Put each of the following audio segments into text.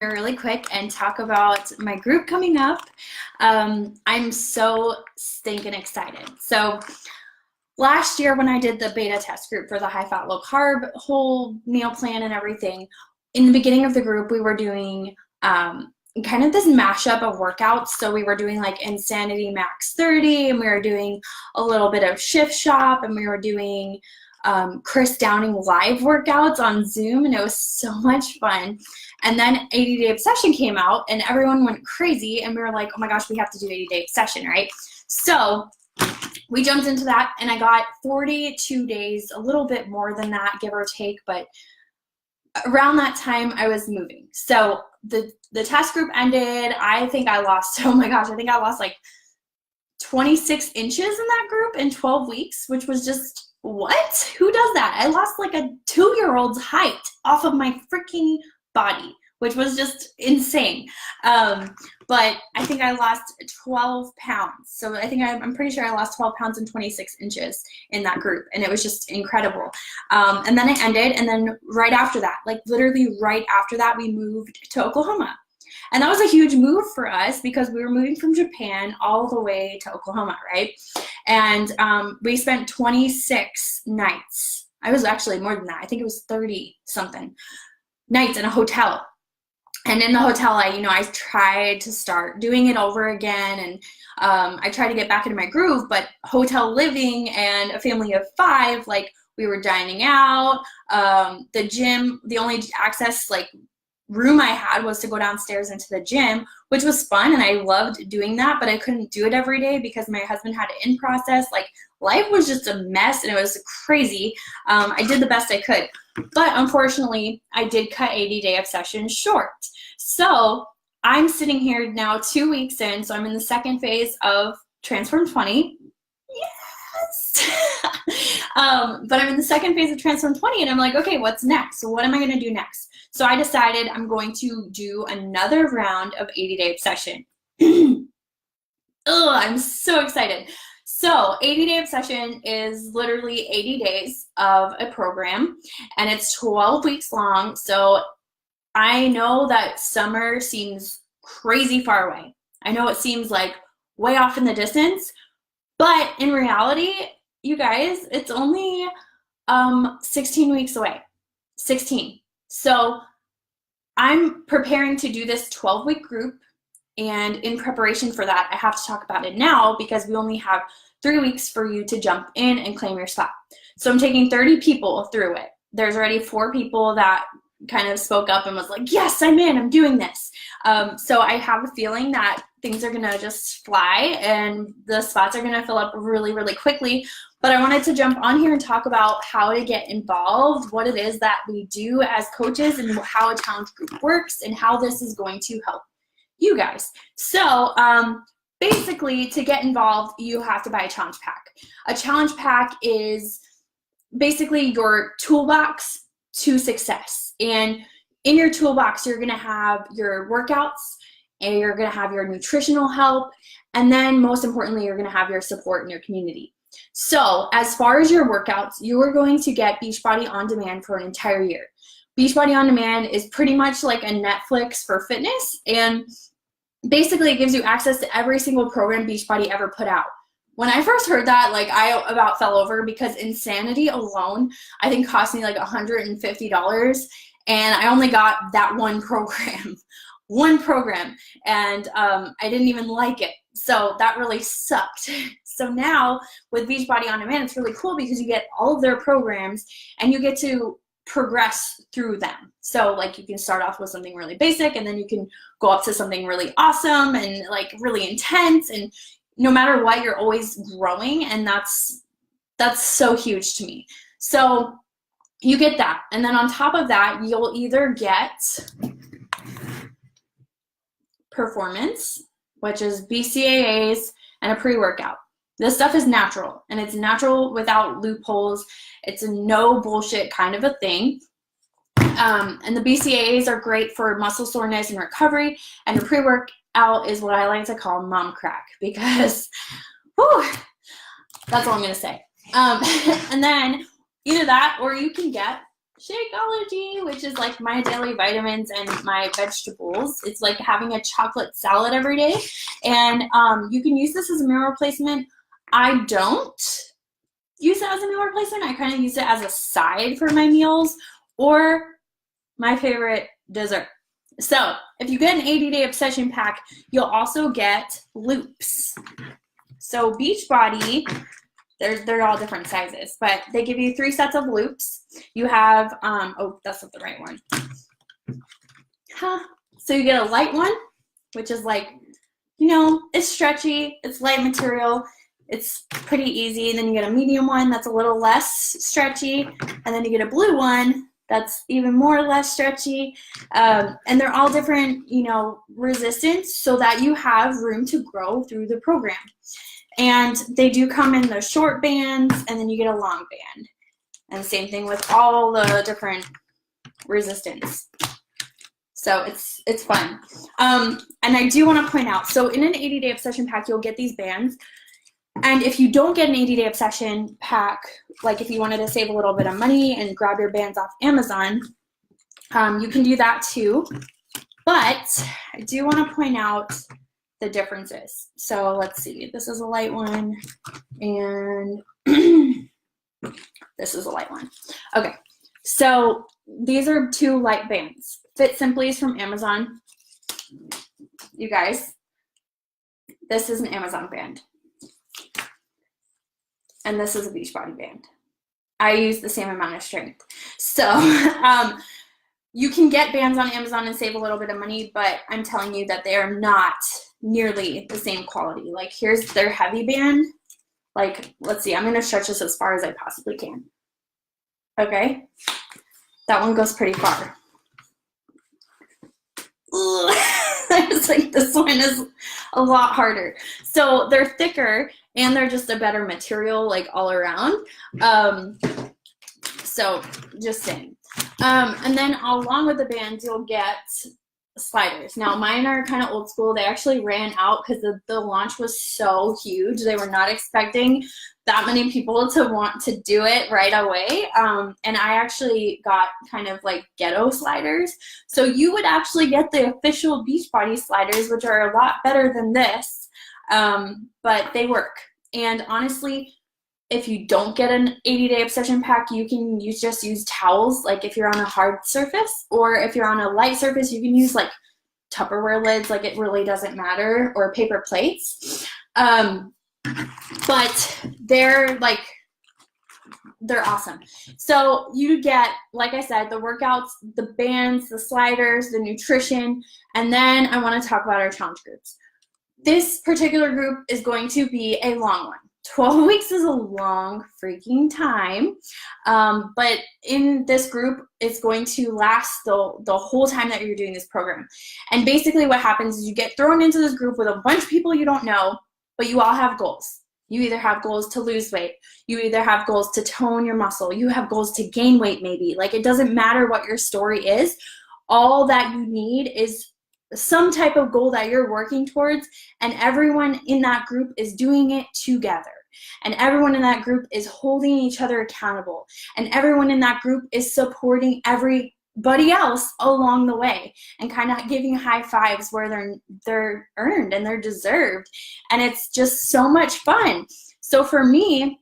really quick and talk about my group coming up. I'm so stinking excited. So last year when I did the beta test group for the high fat, low carb whole meal plan and everything, in the beginning of the group, we were doing kind of this mashup of workouts. So we were doing like Insanity Max 30, and we were doing a little bit of Shift Shop, and we were doing Chris Downing live workouts on Zoom, and it was so much fun. And then 80-Day Obsession came out, and everyone went crazy, and we were like, oh my gosh, we have to do 80-Day Obsession, right? So we jumped into that, and I got 42 days, a little bit more than that, give or take, but around that time I was moving. So the test group ended. I think I lost, oh my gosh, I think I lost like 26 inches in that group in 12 weeks, which was just, what? Who does that? I lost like a 2-year-old's height off of my freaking body, which was just insane. But I think I lost 12 pounds. So I think I'm pretty sure I lost 12 pounds and 26 inches in that group. And it was just incredible. And then it ended. And then right after that, like literally right after that, we moved to Oklahoma. And that was a huge move for us because we were moving from Japan all the way to Oklahoma, right? And we spent 26 nights. I was actually more than that. I think it was 30 something nights in a hotel. And in the hotel, I tried to start doing it over again, and I tried to get back into my groove, but hotel living and a family of 5, like we were dining out, the gym, the only access like room I had was to go downstairs into the gym, which was fun, and I loved doing that, but I couldn't do it every day because my husband had it in process. Like life was just a mess, and it was crazy. I did the best I could, but unfortunately I did cut 80-Day Obsession short. So I'm sitting here now 2 weeks in, so I'm in the second phase of Transform 20. Yes! But I'm in the second phase of Transform 20, and I'm like, okay, what's next? So what am I going to do next? So I decided I'm going to do another round of 80-Day Obsession. I'm so excited. So 80-Day Obsession is literally 80 days of a program, and it's 12 weeks long. So I know that summer seems crazy far away. I know it seems like way off in the distance, but in reality, you guys, it's only 16 weeks away. 16. So I'm preparing to do this 12-week group, and in preparation for that, I have to talk about it now because we only have 3 weeks for you to jump in and claim your spot. So I'm taking 30 people through it. There's already 4 people that kind of spoke up and was like, yes, I'm in, I'm doing this. So I have a feeling that things are gonna just fly and the spots are gonna fill up really, really quickly. But I wanted to jump on here and talk about how to get involved, what it is that we do as coaches, and how a challenge group works, and how this is going to help you guys. So basically, to get involved, you have to buy a challenge pack. A challenge pack is basically your toolbox to success. And in your toolbox, you're gonna have your workouts, and you're gonna have your nutritional help, and then most importantly, you're gonna have your support in your community. So as far as your workouts, you are going to get Beachbody On Demand for an entire year. Beachbody On Demand is pretty much like a Netflix for fitness, and basically it gives you access to every single program Beachbody ever put out. When I first heard that, like I about fell over because Insanity alone, I think cost me like $150, and I only got that one program. One program, and I didn't even like it. So that really sucked. So now with Beachbody On Demand, it's really cool because you get all of their programs and you get to progress through them. So like you can start off with something really basic, and then you can go up to something really awesome and like really intense, and no matter what, you're always growing, and that's so huge to me. So you get that, and then on top of that, you'll either get performance, which is BCAAs and a pre-workout. This stuff is natural, and it's natural without loopholes. It's a no bullshit kind of a thing. And the BCAAs are great for muscle soreness and recovery, and the pre-workout is what I like to call mom crack because, whew, that's all I'm gonna say. And then either that, or you can get Shakeology, which is like my daily vitamins and my vegetables. It's like having a chocolate salad every day. And you can use this as a meal replacement. I don't use it as a meal replacement. I kind of use it as a side for my meals or my favorite dessert. So if you get an 80-day obsession pack, you'll also get loops. So Beachbody, they're all different sizes, but they give you 3 sets of loops. You have, oh, that's not the right one. So you get a light one, which is like, you know, it's stretchy, it's light material, it's pretty easy. And then you get a medium one that's a little less stretchy, and then you get a blue one that's even more or less stretchy. And they're all different, you know, resistance so that you have room to grow through the program. And they do come in the short bands, and then you get a long band. And same thing with all the different resistance. So it's fun. And I do want to point out, so in an 80-day obsession pack, you'll get these bands. And if you don't get an 80-day obsession pack, like if you wanted to save a little bit of money and grab your bands off Amazon, you can do that too. But I do want to point out the differences. So let's see, this is a light one and this is a light one. Okay, so these are 2 light bands. Fit Simply's from Amazon. You guys, this is an Amazon band. And this is a Beachbody band. I use the same amount of strength. So you can get bands on Amazon and save a little bit of money, but I'm telling you that they are not nearly the same quality. Like here's their heavy band. Like, let's see, I'm gonna stretch this as far as I possibly can. Okay, that one goes pretty far. It's like this one is a lot harder. So they're thicker and they're just a better material like all around. So just saying. And then along with the bands, you'll get sliders. Now mine are kind of old school. They actually ran out because the launch was so huge. They were not expecting that many people to want to do it right away. And I actually got kind of like ghetto sliders. So you would actually get the official Beachbody sliders, which are a lot better than this, but they work. And honestly, if you don't get an 80-day obsession pack, you can just use towels, like if you're on a hard surface, or if you're on a light surface, you can use like Tupperware lids, like it really doesn't matter, or paper plates. But they're awesome. So you get, like I said, the workouts, the bands, the sliders, the nutrition, and then I want to talk about our challenge groups. This particular group is going to be a long one. 12 weeks is a long freaking time, but in this group, it's going to last the whole time that you're doing this program. And basically what happens is you get thrown into this group with a bunch of people you don't know, but you all have goals. You either have goals to lose weight, you either have goals to tone your muscle, you have goals to gain weight maybe. Like it doesn't matter what your story is, all that you need is some type of goal that you're working towards, and everyone in that group is doing it together. And everyone in that group is holding each other accountable. And everyone in that group is supporting everybody else along the way and kind of giving high fives where they're earned and they're deserved. And it's just so much fun. So for me,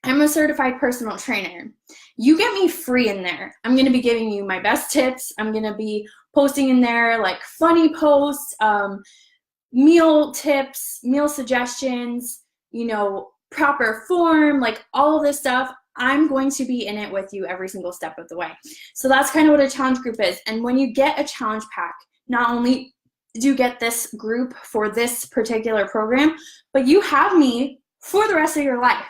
I'm a certified personal trainer. You get me free in there. I'm going to be giving you my best tips. I'm going to be posting in there like funny posts, meal tips, meal suggestions, you know, proper form, like all of this stuff. I'm going to be in it with you every single step of the way. So that's kind of what a challenge group is. And when you get a challenge pack, not only do you get this group for this particular program, but you have me for the rest of your life.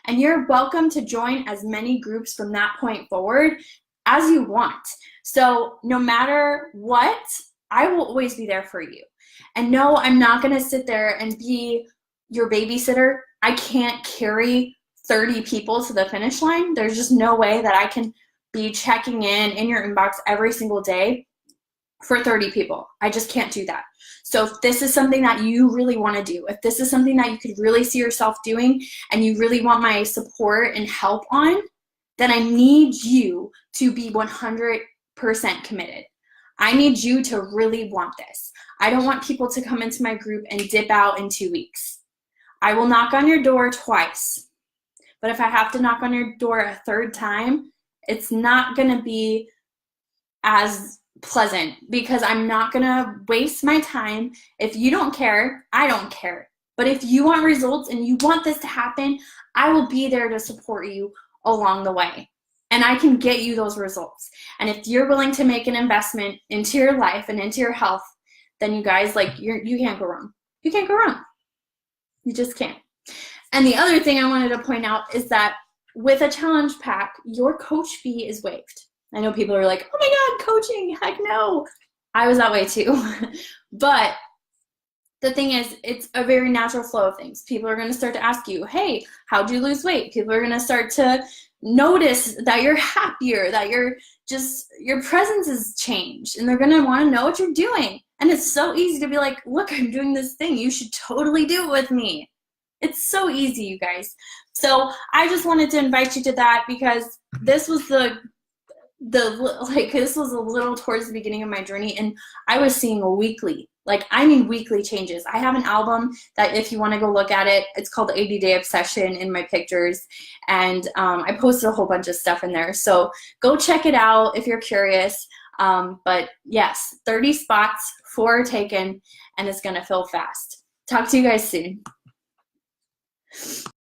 And you're welcome to join as many groups from that point forward as you want. So no matter what, I will always be there for you. And no, I'm not going to sit there and be your babysitter. I can't carry 30 people to the finish line. There's just no way that I can be checking in your inbox every single day for 30 people. I just can't do that. So if this is something that you really want to do, if this is something that you could really see yourself doing and you really want my support and help on, then I need you to be 100% committed. I need you to really want this. I don't want people to come into my group and dip out in 2 weeks. I will knock on your door twice, but if I have to knock on your door a third time, it's not going to be as pleasant because I'm not going to waste my time. If you don't care, I don't care. But if you want results and you want this to happen, I will be there to support you along the way. And I can get you those results. And if you're willing to make an investment into your life and into your health, then you guys, like, you can't go wrong. You can't go wrong. You just can't. And the other thing I wanted to point out is that with a challenge pack, your coach fee is waived. I know people are like, oh my God, coaching, heck no. I was that way too. But the thing is, it's a very natural flow of things. People are going to start to ask you, hey, how'd you lose weight? People are going to start to notice that you're happier, that your presence has changed, and they're going to want to know what you're doing. And it's so easy to be like, look, I'm doing this thing. You should totally do it with me. It's so easy, you guys. So I just wanted to invite you to that because this was this was a little towards the beginning of my journey, and I was seeing weekly changes. I have an album that if you want to go look at it, it's called 80 Day Obsession in my pictures, and I posted a whole bunch of stuff in there. So go check it out if you're curious. But yes, 30 spots, 4 are taken, and it's going to fill fast. Talk to you guys soon.